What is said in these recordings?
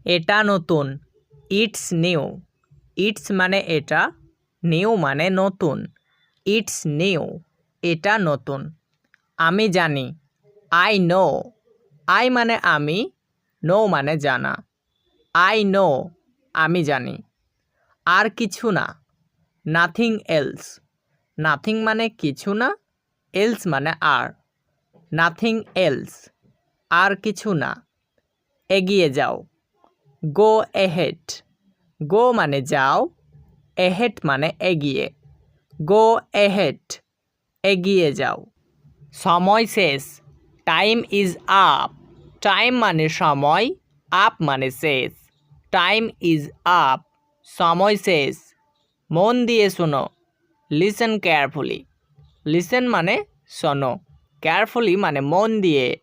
এটা নতুন। It's new. It's মানে এটা, নিউ মানে নতুন। ইটস নিউ, এটা নতুন। আমি জানি। I know. আই মানে আমি, নো মানে জানা। আই নো, আমি জানি। আর কিছু না। Nothing else. নাথিং মানে কিছু না, এলস মানে আর। নাথিং এলস, আর কিছু না। এগিয়ে যাও। গো এহেড। গো মানে যাও, এহেড মানে এগিয়ে। গো এহেড, এগিয়ে যাও। সময় শেষ। Time is up. টাইম মানে সময়, আপ মানে শেষ। টাইম ইজ আপ, সময় শেষ। মন দিয়ে শোনো। Listen carefully. লিসেন মানে শোনো, কেয়ারফুলি মানে মন দিয়ে।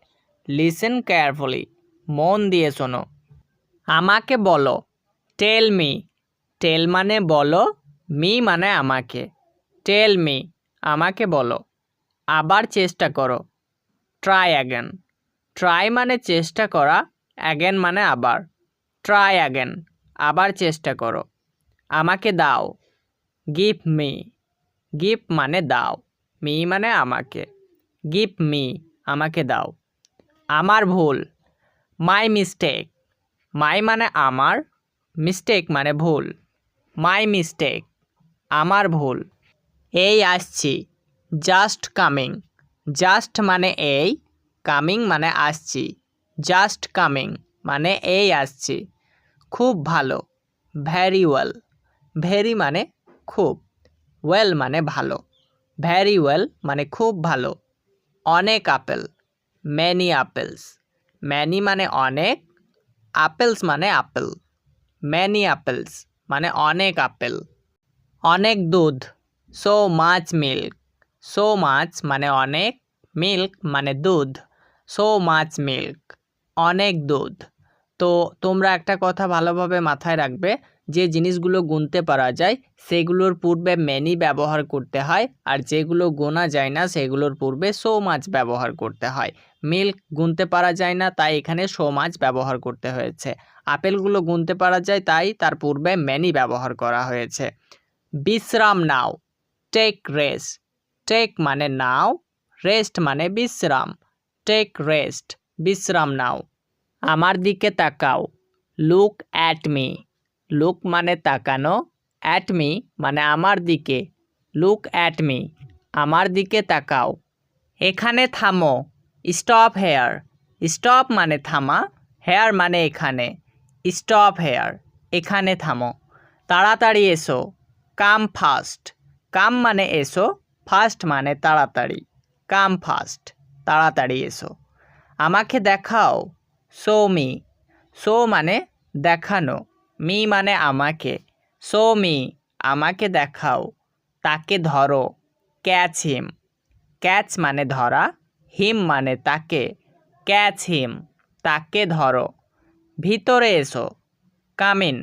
লিসেন কেয়ারফুলি, মন দিয়ে শোনো। আমাকে বলো। Tell me. টেল মানে বলো, মি মানে আমাকে। টেল মি, আমাকে বলো। আবার চেষ্টা করো। Try again. ট্রাই মানে চেষ্টা করা, অ্যাগেন মানে আবার। ট্রাই অ্যাগেন, আবার চেষ্টা করো। আমাকে দাও। Give me. গিভ মানে দাও, মি মানে আমাকে। গিভ মি, আমাকে দাও। আমার ভুল। My mistake. মাই মানে আমার, মিস্টেক মানে ভুল। মাই মিস্টেক, আমার ভুল। এই আসছি। Just coming. জাস্ট মানে এই, কামিং মানে আসছি। জাস্ট কামিং মানে এই আসছি। খুব ভালো। Vary well. ভেরি মানে খুব, ওয়েল মানে ভালো। ভ্যারি ওয়েল মানে খুব ভালো। অনেক আপেল। Many apples. ম্যানি মানে অনেক, আপেলস মানে আপেল। ম্যানি আপেলস মানে অনেক আপেল। অনেক দুধ। So much milk. So much মানে অনেক, মিল্ক মানে দুধ। সো মাচ মিল্ক, অনেক দুধ। তো তোমরা একটা কথা ভালোভাবে মাথায় রাখবে, যে জিনিসগুলো গুনতে পারা যায় সেগুলোর পূর্বে ম্যানি ব্যবহার করতে হয়, আর যেগুলো গোনা যায় না সেগুলোর পূর্বে সো মাচ ব্যবহার করতে হয়। মিল্ক গুনতে পারা যায় না, তাই এখানে সো মাচ ব্যবহার করতে হয়েছে। আপেলগুলো গুনতে পারা যায়, তাই তার পূর্বে ম্যানি ব্যবহার করা হয়েছে। বিশ্রাম নাও। Take rest. টেক মানে নাও, রেস্ট মানে বিশ্রাম। টেক রেস্ট, বিশ্রাম নাও। আমার দিকে তাকাও। Look at me. লুক মানে তাকানো, অ্যাট মি মানে আমার দিকে। লুক অ্যাট মি, আমার দিকে তাকাও। এখানে থামো। Stop hair. স্টপ মানে থামা, হেয়ার মানে এখানে। স্টপ হেয়ার, এখানে থামো। তাড়াতাড়ি এসো। কাম ফাস্ট। কাম মানে এসো, ফাস্ট মানে তাড়াতাড়ি। কাম ফাস্ট, তাড়াতাড়ি এসো। আমাকে দেখাও। Show me. শো মানে দেখানো, মি মানে আমাকে। শো মি, আমাকে দেখাও। তাকে ধরো। ক্যাচ হিম। ক্যাচ মানে ধরা, হিম মানে তাকে। ক্যাচ হিম, তাকে ধরো। ভিতরে এসো। Come in.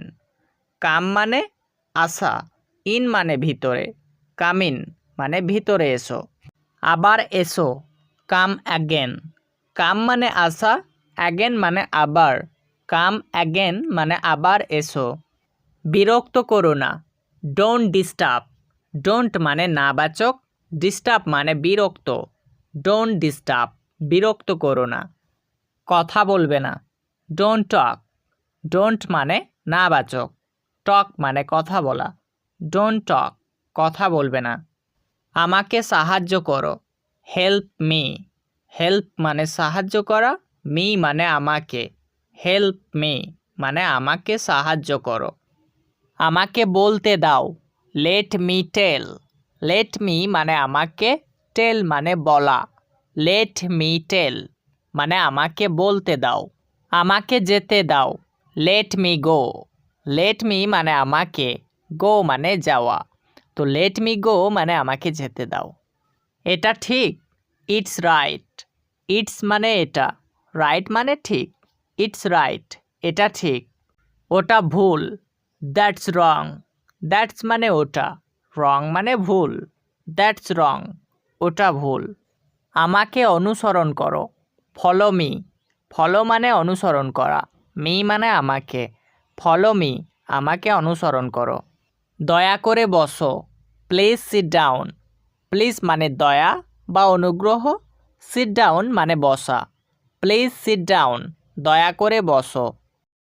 কাম মানে আসা, ইন মানে ভিতরে। কাম ইন মানে ভিতরে এসো। আবার এসো। Come again. কাম মানে আসা, অ্যাগেন মানে আবার। কাম অ্যাগেন মানে আবার এসো। বিরক্ত করো না। Don't disturb. ডোন্ট মানে নাবাচক, ডিস্টার্ব মানে বিরক্ত। ডোন্ট ডিস্টার্ব, বিরক্ত করো না। কথা বলবে না। Don't talk. ডোন্ট মানে নাবাচক, টক মানে কথা বলা। ডোন্ট টক, কথা বলবে না। আমাকে সাহায্য করো। Help me. হেল্প মানে সাহায্য করা, মি মানে আমাকে। হেল্প মি মানে আমাকে সাহায্য করো। আমাকে বলতে দাও। Let me tell. Let me মানে আমাকে, টেল মানে বলা। লেট মি টেল মানে আমাকে বলতে দাও। আমাকে যেতে দাও। Let me go. Late me মানে আমাকে, গো মানে যাওয়া। তো লেট মি গো মানে আমাকে যেতে দাও। এটা ঠিক। It's right. ইটস মানে এটা, রাইট মানে ঠিক। ইটস রাইট, এটা ঠিক। ওটা ভুল। That's wrong. দ্যাটস মানে ওটা, রং মানে ভুল। দ্যাটস রং, ওটা ভুল। আমাকে অনুসরণ করো। Follow me. ফলো মানে অনুসরণ করা, মি মানে আমাকে, ফলো মি আমাকে অনুসরণ করো। দয়া করে বসো, প্লিজ সিট ডাউন। প্লিজ মানে দয়া বা অনুগ্রহ, সিট ডাউন মানে বসা। প্লিজ সিট ডাউন, দয়া করে বসো।